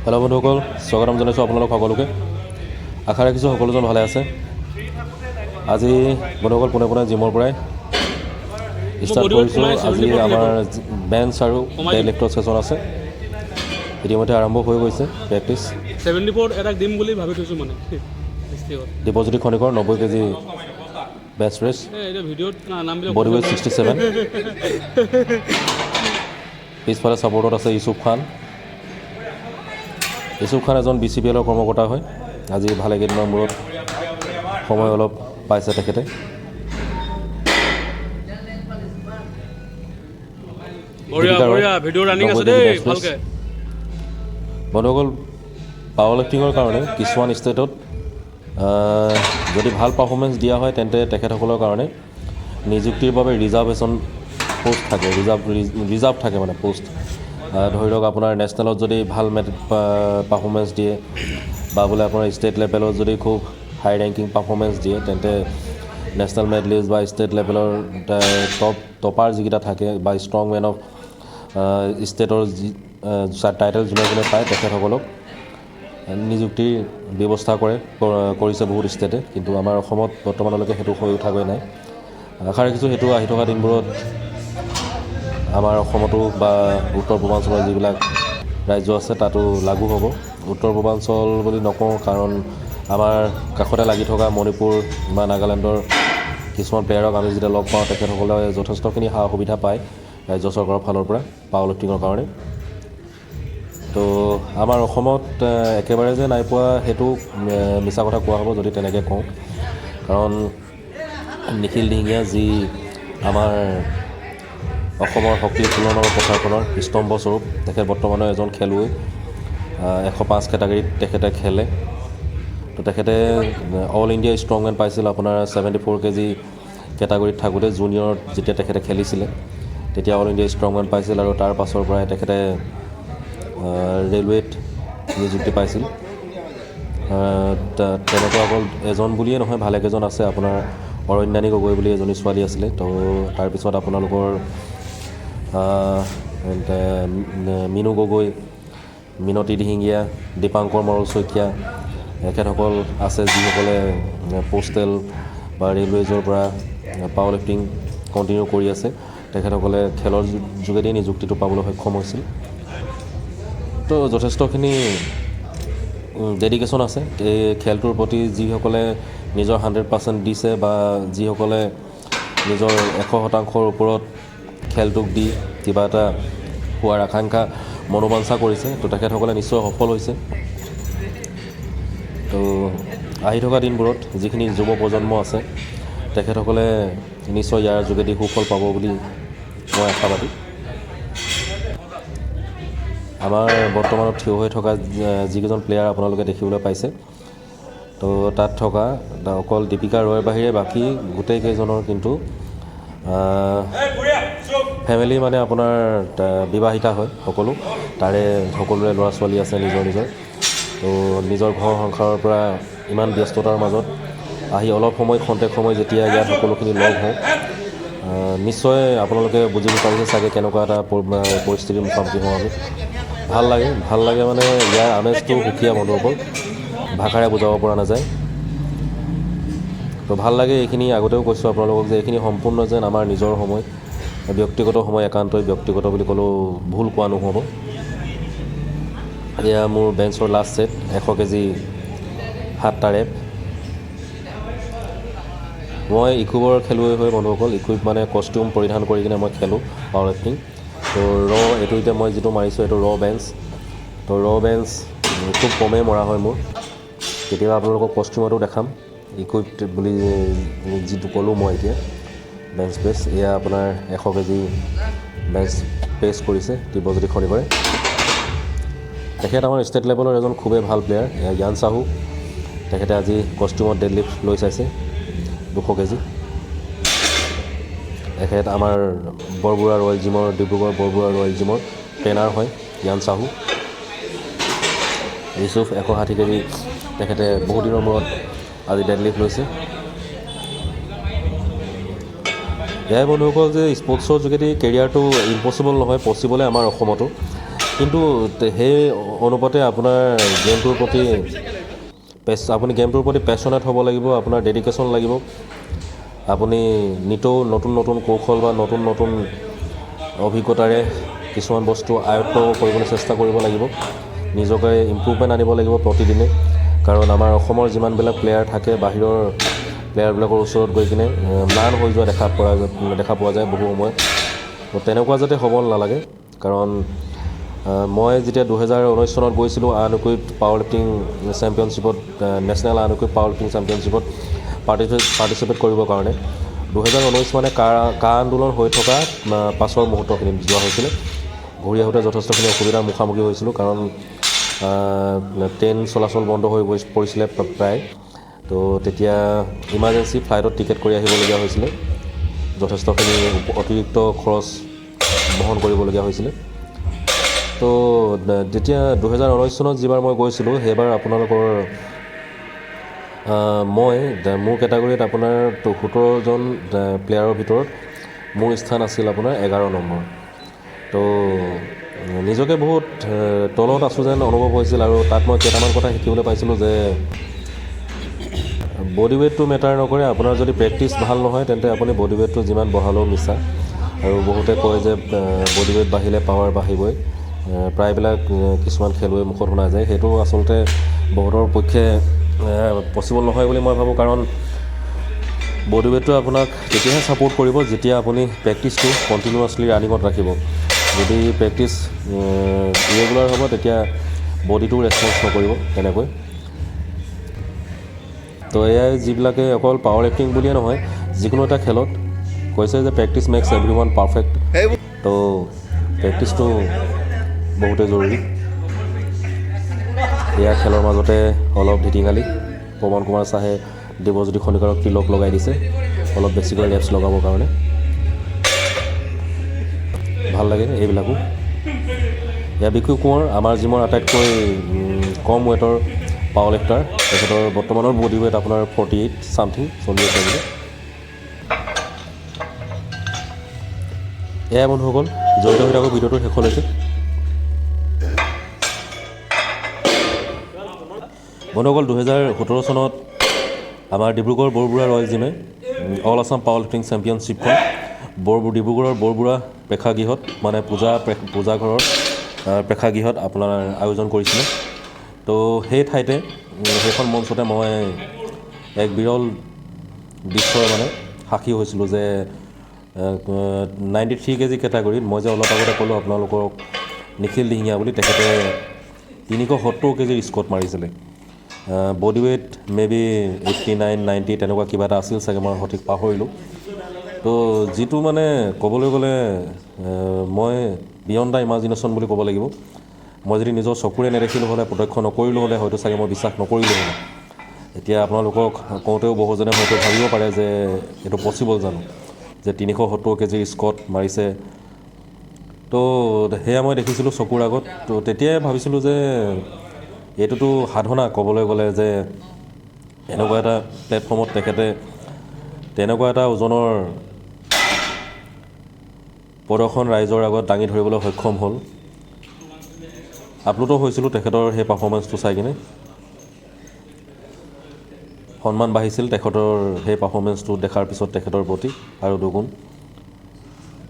Hello' বন্ধুসকল, স্বাগতম জনাইছোঁ আপোনালোক সকলোকে। আশা ৰাখিছোঁ সকলোজন ভালে আছে। আজি বন্ধুসকল পোনে পোনে জিমৰ পৰাই ষ্টাৰ্ট কৰিছোঁ। আজি আমাৰ বেঞ্চ আৰু ডেড লিফ্টৰ ছেশ্যন আছে। ইতিমধ্যে আৰম্ভ হৈ গৈছে প্ৰেক্টিছ। 74 এটা দিম বুলি ভাবি থৈছোঁ মানে Dipjyoti Khanikar 90 KG bench press, body weight 67। পিছফালে ছাপৰ্টত আছে ইউছুফ খান। ইউছুফ খান এজন BCPL কৰ্মকৰ্তা হয়। আজি ভালেকেইদিনৰ মূৰত সময় অলপ পাইছে তেখেতে। বন্ধুসকল, পাৱাৰ লিফ্টিঙৰ কাৰণে কিছুমান ষ্টেটত যদি ভাল পাৰফৰ্মেঞ্চ দিয়া হয় তেন্তে তেখেতসকলৰ কাৰণে নিযুক্তিৰ বাবে ৰিজাৰ্ভেশ্যন পোষ্ট থাকে, ৰিজাৰ্ভ থাকে মানে পোষ্ট। ধৰি লওক আপোনাৰ নেশ্যনেলত যদি ভাল পাৰফৰ্মেঞ্চ দিয়ে বা বোলে আপোনাৰ ষ্টেট লেভেলত যদি খুব হাই ৰেংকিং পাৰফৰ্মেঞ্চ দিয়ে তেন্তে নেশ্যনেল মেডেলিষ্ট বা ষ্টেট লেভেলৰ টপাৰ যিকেইটা থাকে বা ষ্ট্ৰং মেন অফ ষ্টেটৰ যি টাইটেল যোনে যোনে পায় তেখেতসকলক নিযুক্তিৰ ব্যৱস্থা কৰিছে বহুত ষ্টেটে। কিন্তু আমাৰ অসমত বৰ্তমানলৈকে সেইটো হৈ উঠাগৈ নাই। আশা ৰাখিছোঁ সেইটো আহি থকা দিনবোৰত আমাৰ অসমতো বা উত্তৰ পূৰ্বাঞ্চলৰ যিবিলাক ৰাজ্য আছে তাতো লাগু হ'ব। উত্তৰ পূৰ্বাঞ্চল বুলি নকওঁ কাৰণ আমাৰ কাষতে লাগি থকা মণিপুৰ বা নাগালেণ্ডৰ কিছুমান প্লেয়াৰক আমি যেতিয়া লগ পাওঁ তেখেতসকলে যথেষ্টখিনি সা সুবিধা পায় ৰাজ্য চৰকাৰৰ ফালৰ পৰা পাৱাৰ লিফ্টিঙৰ কাৰণে। তো আমাৰ অসমত একেবাৰে যে নাই পোৱা সেইটো মিছা কথা কোৱা হ'ব যদি তেনেকৈ কওঁ। কাৰণ নিখিল দিহিঙীয়া যি আমাৰ অসমৰ শক্তি উত্তোলনৰ পথাৰখনৰ স্তম্ভস্বৰূপ, তেখেত বৰ্তমানৰ এজন খেলুৱৈ। 105 কেটাগৰীত তেখেতে খেলে। তো তেখেতে অল ইণ্ডিয়া ষ্ট্ৰংমেন পাইছিল আপোনাৰ 74 কেজি কেটাগৰীত থাকোঁতে। জুনিয়ৰত যেতিয়া তেখেতে খেলিছিলে তেতিয়া অল ইণ্ডিয়া ষ্ট্ৰংমেন পাইছিল আৰু তাৰ পাছৰ পৰাই তেখেতে ৰেলৱেত নিযুক্তি পাইছিল। তেনেকুৱা অকল এজন বুলিয়ে নহয়, ভালেকেইজন আছে। আপোনাৰ অৰণ্যানী গগৈ বুলি এজনী ছোৱালী আছিলে। তো তাৰপিছত আপোনালোকৰ মিনু গগৈ, মিনতী দিহিঙীয়া, দীপাংকৰ মৰল শইকীয়া এখেতসকল আছে যিসকলে পোষ্টেল বা ৰেলৱেজৰ পৰা পাৱাৰ লিফ্টিং কণ্টিনিউ কৰি আছে। তেখেতসকলে খেলৰ যোগেদি নিযুক্তিটো পাবলৈ সক্ষম হৈছিল। তো যথেষ্টখিনি ডেডিকেশ্যন আছে এই খেলটোৰ প্ৰতি। যিসকলে নিজৰ 100% দিছে বা যিসকলে নিজৰ 100%ৰ ওপৰত খেলটোক দি কিবা এটা হোৱাৰ আকাংক্ষা মনোবাঞ্ছা কৰিছে, তো তেখেতসকলে নিশ্চয় সফল হৈছে। তো আহি থকা দিনবোৰত যিখিনি যুৱ প্ৰজন্ম আছে তেখেতসকলে নিশ্চয় ইয়াৰ যোগেদি সুফল পাব বুলি মই আশাবাদী। আমাৰ বৰ্তমানত থিয় হৈ থকা যিকেইজন প্লেয়াৰ আপোনালোকে দেখিবলৈ পাইছে, তো তাত থকা অকল দীপিকা ৰয়ৰ বাহিৰে বাকী গোটেইকেইজনৰ কিন্তু ফেমিলি মানে আপোনাৰ বিবাহিতা হয় সকলো। তাৰে সকলোৰে ল'ৰা ছোৱালী আছে নিজৰ নিজৰ। তো নিজৰ ঘৰ সংসাৰৰ পৰা ইমান ব্যস্ততাৰ মাজত আহি অলপ সময় খন্তেক সময় যেতিয়া ইয়াত সকলোখিনি লগ হওঁ, নিশ্চয় আপোনালোকে বুজিব পাৰিছে চাগে কেনেকুৱা এটা পৰিস্থিতিৰ মুখামুখি হওঁ আমি। ভাল লাগে মানে ইয়াৰ আমেজটো সুকীয়া বন্ধুসকল, ভাষাৰে বুজাব পৰা নাযায়। তো ভাল লাগে এইখিনি। আগতেও কৈছোঁ আপোনালোকক যে এইখিনি সম্পূৰ্ণ যেন আমাৰ নিজৰ সময়, ব্যক্তিগত সময়, একান্তই ব্যক্তিগত বুলি ক'লেও ভুল কোৱা নহ'ব। এয়া মোৰ বেঞ্চৰ লাষ্ট ছেট, 100 কেজি 7টা ৰেপ। মই ইকুইপৰ খেলুৱৈ হৈ বন্ধুসকল, ইকুইপ মানে কষ্টিউম পৰিধান কৰি কিনে মই খেলোঁ পাৱাৰ লিফ্টিং। তো এইটো এতিয়া মই যিটো মাৰিছোঁ এইটো বেঞ্চ। তো বেঞ্চ খুব কমেই মৰা হয় মোৰ। কেতিয়াবা আপোনালোকক কষ্টিউমতো দেখাম, ইকুইপ বুলি যিটো ক'লোঁ মই এতিয়া বেঞ্চ প্ৰেছ। এয়া আপোনাৰ 100 কেজি বেঞ্চ প্ৰেছ কৰিছে দীপজ্যোতি খনিকৰে। তেখেত আমাৰ ষ্টেট লেভেলৰ এজন খুবেই ভাল প্লেয়াৰ। য়ান চাহু, তেখেতে আজি কষ্টিউমত ডেড লিফ্ট লৈ চাইছে 200 কেজি। তেখেত আমাৰ বৰবৰুৱা ৰয়েল জিমৰ, ডিব্ৰুগড় বৰবৰুৱা ৰয়েল জিমৰ ট্ৰেইনাৰ হয় য়ান চাহু। ইউছুফ 160 কেজি, তেখেতে বহু দিনৰ মূৰত আজি ডেড লিফ্ট লৈছে। এয়াই বন্ধুসকল যে স্পৰ্টছৰ যোগেদি কেৰিয়াৰটো ইম্পচিবল নহয়, পচিবলে আমাৰ অসমতো। কিন্তু সেই অনুপাতে আপোনাৰ গেমটোৰ প্ৰতি আপুনি গেমটোৰ প্ৰতি পেশ্যনেট হ'ব লাগিব, আপোনাৰ ডেডিকেশ্যন লাগিব, আপুনি নিতৌ নতুন নতুন কৌশল বা নতুন নতুন অভিজ্ঞতাৰে কিছুমান বস্তু আয়ত্ত কৰিবলৈ চেষ্টা কৰিব লাগিব, নিজকে ইম্প্ৰুভমেণ্ট আনিব লাগিব প্ৰতিদিনে। কাৰণ আমাৰ অসমৰ যিমানবিলাক প্লেয়াৰ থাকে বাহিৰৰ প্লেয়াৰবিলাকৰ ওচৰত গৈ কিনে ম্লান হৈ যোৱা দেখা পোৱা যায় বহু সময়ত। তো তেনেকুৱা যাতে হ'ব নালাগে। কাৰণ মই যেতিয়া 2019 চনত গৈছিলোঁ আনকুইড পাৱাৰ লিফটিং চেম্পিয়নশ্বিপত, নেশ্যনেল আনকুইড পাৱাৰ লিফটিং চেম্পিয়নশ্বিপত পাৰ্টিচিপেট কৰিবৰ কাৰণে 2019 মানে কা আন্দোলন হৈ থকা পাছৰ মুহূৰ্তখিনিত যোৱা হৈছিলে। ঘূৰি আহোঁতে যথেষ্টখিনি অসুবিধাৰ মুখামুখি হৈছিলোঁ, কাৰণ ট্ৰেইন চলাচল বন্ধ হৈ পৰিছিলে প্ৰায়। তো তেতিয়া ইমাৰ্জেঞ্চি ফ্লাইটত টিকেট কৰি আহিবলগীয়া হৈছিলে, যথেষ্টখিনি অতিৰিক্ত খৰচ বহন কৰিবলগীয়া হৈছিলে। তো যেতিয়া 2019 চনত যিবাৰ মই গৈছিলোঁ সেইবাৰ আপোনালোকৰ মোৰ কেটাগৰীত আপোনাৰ 17জন প্লেয়াৰৰ ভিতৰত মোৰ স্থান আছিল আপোনাৰ 11 নম্বৰ। তো নিজকে বহুত তলত আছোঁ যেন অনুভৱ হৈছিল। আৰু তাত মই কেইটামান কথা শিকিবলৈ পাইছিলোঁ যে বডি ৱেইটটো মেটাৰ নকৰে, আপোনাৰ যদি প্ৰেক্টিছ ভাল নহয় তেন্তে আপুনি বডি ৱেইটটো যিমান বঢ়ালেও মিছা। আৰু বহুতে কয় যে বডি ৱেইট বাঢ়িলে পাৱাৰ বাঢ়িবই, প্ৰায়বিলাক কিছুমান খেলুৱৈ মুখত শুনা যায়। সেইটো আচলতে বহুতৰ পক্ষে পচিবল নহয় বুলি মই ভাবোঁ। কাৰণ বডি ৱেইটটো আপোনাক তেতিয়াহে ছাপোৰ্ট কৰিব যেতিয়া আপুনি প্ৰেক্টিছটো কণ্টিনিউৱাছলি ৰানিঙত ৰাখিব। যদি প্ৰেক্টিছ ইৰেগুলাৰ হ'ব তেতিয়া বডিটো ৰেচপঞ্চ নকৰিব তেনেকৈ। তো এয়াই যিবিলাকে অকল পাৱাৰ লিফটিং বুলিয়ে নহয় যিকোনো এটা খেলত কৈছে যে প্ৰেক্টিছ মেক্স এভৰিৱান পাৰফেক্ট। তো প্ৰেক্টিছটো বহুতেই জৰুৰী। এয়া খেলৰ মাজতে অলপ ঢিটিঙালি পৱন কুমাৰ চাহে দেৱজ্যোতি খনিকাৰক তিলক লগাই দিছে অলপ বেছিকৈ ৰেপছ লগাবৰ কাৰণে। ভাল লাগে এইবিলাকো। এয়া বিকু কোঁৱৰ আমাৰ জিমৰ আটাইতকৈ কম ৱেটৰ পাৱাৰ লিফটাৰ। তেখেতৰ বৰ্তমানৰ বডি ৱেইট আপোনাৰ 48 ছামথিং চলি আছে বুলি। এয়া বন্ধুসকল জড়িত হৈ থাকক ভিডিঅ'টোৰ শেষলৈকে। বন্ধুসকল 2017 চনত আমাৰ ডিব্ৰুগড় বৰবৰুৱা ৰয়েল জিমে অল আছাম পাৱাৰ লিফটিং চেম্পিয়নশ্বিপখন ডিব্ৰুগড়ৰ বৰবৰুৱা প্ৰেক্ষাগৃহত মানে পূজাঘৰৰ প্ৰেক্ষাগৃহত আপোনাৰ আয়োজন কৰিছিলে। তো সেই ঠাইতে সেইখন মঞ্চতে মই এক বিৰল দৃশ্যৰ সাক্ষী হৈছিলোঁ যে 93 কেজি কেটাগৰীত মই যে অলপ আগতে ক'লোঁ আপোনালোকক নিখিল দিহিঙীয়া বুলি, তেখেতে 370 কেজিৰ স্কোৱাট মাৰিছিলে। বডি ৱেইট মেবি 89, 90 তেনেকুৱা কিবা এটা আছিল চাগে, মই সঠিক পাহৰিলোঁ। তো যিটো ক'বলৈ গ'লে মই বিয়ণ্ড দ্য ইমাজিনেশ্যন বুলি ক'ব লাগিব। মই যদি নিজৰ চকুৰে নেদেখিলোঁ হ'লে, প্ৰত্যক্ষ নকৰিলোঁ হ'লে হয়তো চাগে মই বিশ্বাস নকৰিলোঁ হ'লে। এতিয়া আপোনালোকক কওঁতেও বহুজনে হয়তো ভাবিব পাৰে যে এইটো পচিবল জানো যে 370 কেজিৰ স্কোৱাট মাৰিছে। তো সেয়া মই দেখিছিলোঁ চকুৰ আগত। তো তেতিয়াই ভাবিছিলোঁ যে এইটোতো সাধনা ক'বলৈ গ'লে, যে এনেকুৱা এটা প্লেটফৰ্মত তেখেতে তেনেকুৱা এটা ওজনৰ প্ৰদৰ্শন ৰাইজৰ আগত দাঙি ধৰিবলৈ সক্ষম হ'ল। আপ্লুত হৈছিলোঁ তেখেতৰ সেই পাৰফৰ্মেঞ্চটো চাই কিনে। সন্মান বাঢ়িছিল তেখেতৰ সেই পাৰফৰ্মেঞ্চটো দেখাৰ পিছত তেখেতৰ প্ৰতি আৰু দুগুণ।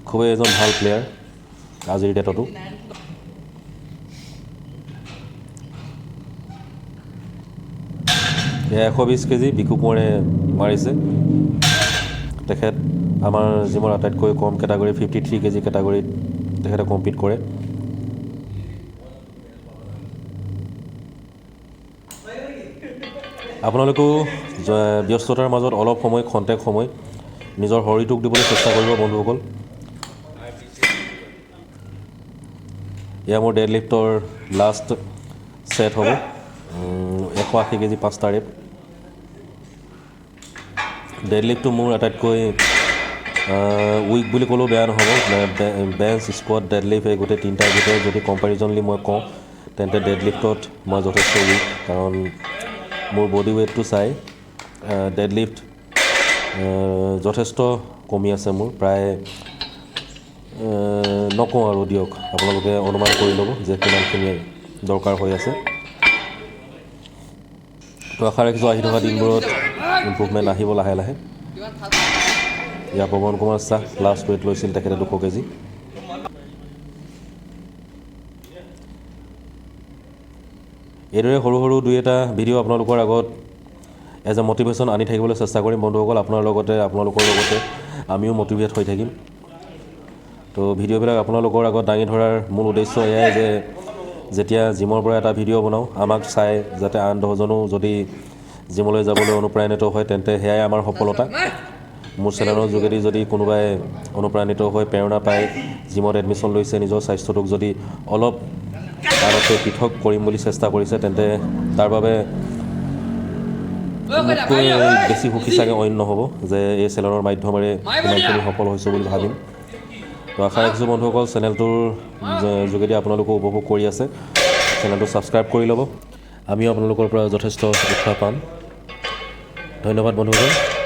খুবেই এজন ভাল প্লেয়াৰ আজিৰ ডেটতো। এয়া 120 কেজি বিকু কোঁৱৰে মাৰিছে। তেখেত আমাৰ জিমৰ আটাইতকৈ কম কেটাগৰী 53 কেজি কেটাগৰীত তেখেতে কম্পিট কৰে। আপোনালোকেও ব্যস্ততাৰ মাজত অলপ সময় খন্তেক সময় নিজৰ শৰীৰটোক দিবলৈ চেষ্টা কৰিব বন্ধুসকল। এয়া মোৰ ডেড লিফ্টৰ লাষ্ট ছেট হ'ব। 180 কেজি 5টা ৰেপ। ডেড লিফ্টটো মোৰ আটাইতকৈ উইক বুলি ক'লেও বেয়া নহ'ব। বেঞ্চ, স্কোৱাট, ডেড লিফ্ট এই গোটেই তিনিটাৰ ভিতৰত যদি কম্পেৰিজনলি মই কওঁ তেন্তে ডেড লিফ্টত মই যথেষ্ট উইক। কাৰণ মোৰ বডি ৱেইটটো চাই ডেড লিফ্ট যথেষ্ট কমি আছে মোৰ, প্ৰায় নকওঁ আৰু দিয়ক, আপোনালোকে অনুমান কৰি ল'ব যে কিমানখিনি দৰকাৰ হৈ আছে। তো আশা ৰাখিছোঁ আহি থকা দিনবোৰত ইম্প্ৰুভমেণ্ট আহিব লাহে লাহে। ইয়াৰ পৱন কুমাৰ শ্বাহ লাষ্ট ৱেইট লৈছিল তেখেতে 200 কেজি। এইদৰে সৰু সৰু দুই এটা ভিডিঅ' আপোনালোকৰ আগত এজ এ মটিভেশ্যন আনি থাকিবলৈ চেষ্টা কৰিম বন্ধুসকল। আপোনালোকৰ লগতে আমিও মটিভেট হৈ থাকিম। তো ভিডিঅ'বিলাক আপোনালোকৰ আগত দাঙি ধৰাৰ মূল উদ্দেশ্য এয়াই যে যেতিয়া জিমৰ পৰা এটা ভিডিঅ' বনাওঁ, আমাক চাই যাতে আন 10জনো যদি জিমলৈ যাবলৈ অনুপ্ৰাণিত হয়, তেন্তে সেয়াই আমাৰ সফলতা। মোৰ চেনেলৰ যোগেদি যদি কোনোবাই অনুপ্ৰাণিত হৈ প্ৰেৰণা পায়, জিমত এডমিশ্যন লৈছে, নিজৰ স্বাস্থ্যটোক যদি অলপ আনতকৈ পৃথক কৰিম বুলি চেষ্টা কৰিছে, তেন্তে তাৰ বাবে মোতকৈ বেছি সুখী চাগে অইন নহ'ব যে এই চেনেলৰ মাধ্যমেৰে ইমানখিনি সফল হৈছোঁ বুলি ভাবিম। তো আশা ৰাখিছোঁ বন্ধুসকল চেনেলটোৰ যোগেদি আপোনালোকেও উপভোগ কৰি আছে। চেনেলটো ছাবস্ক্ৰাইব কৰি ল'ব। আমিও আপোনালোকৰ পৰা যথেষ্ট উৎসাহ পাম। ধন্যবাদ বন্ধুসকল।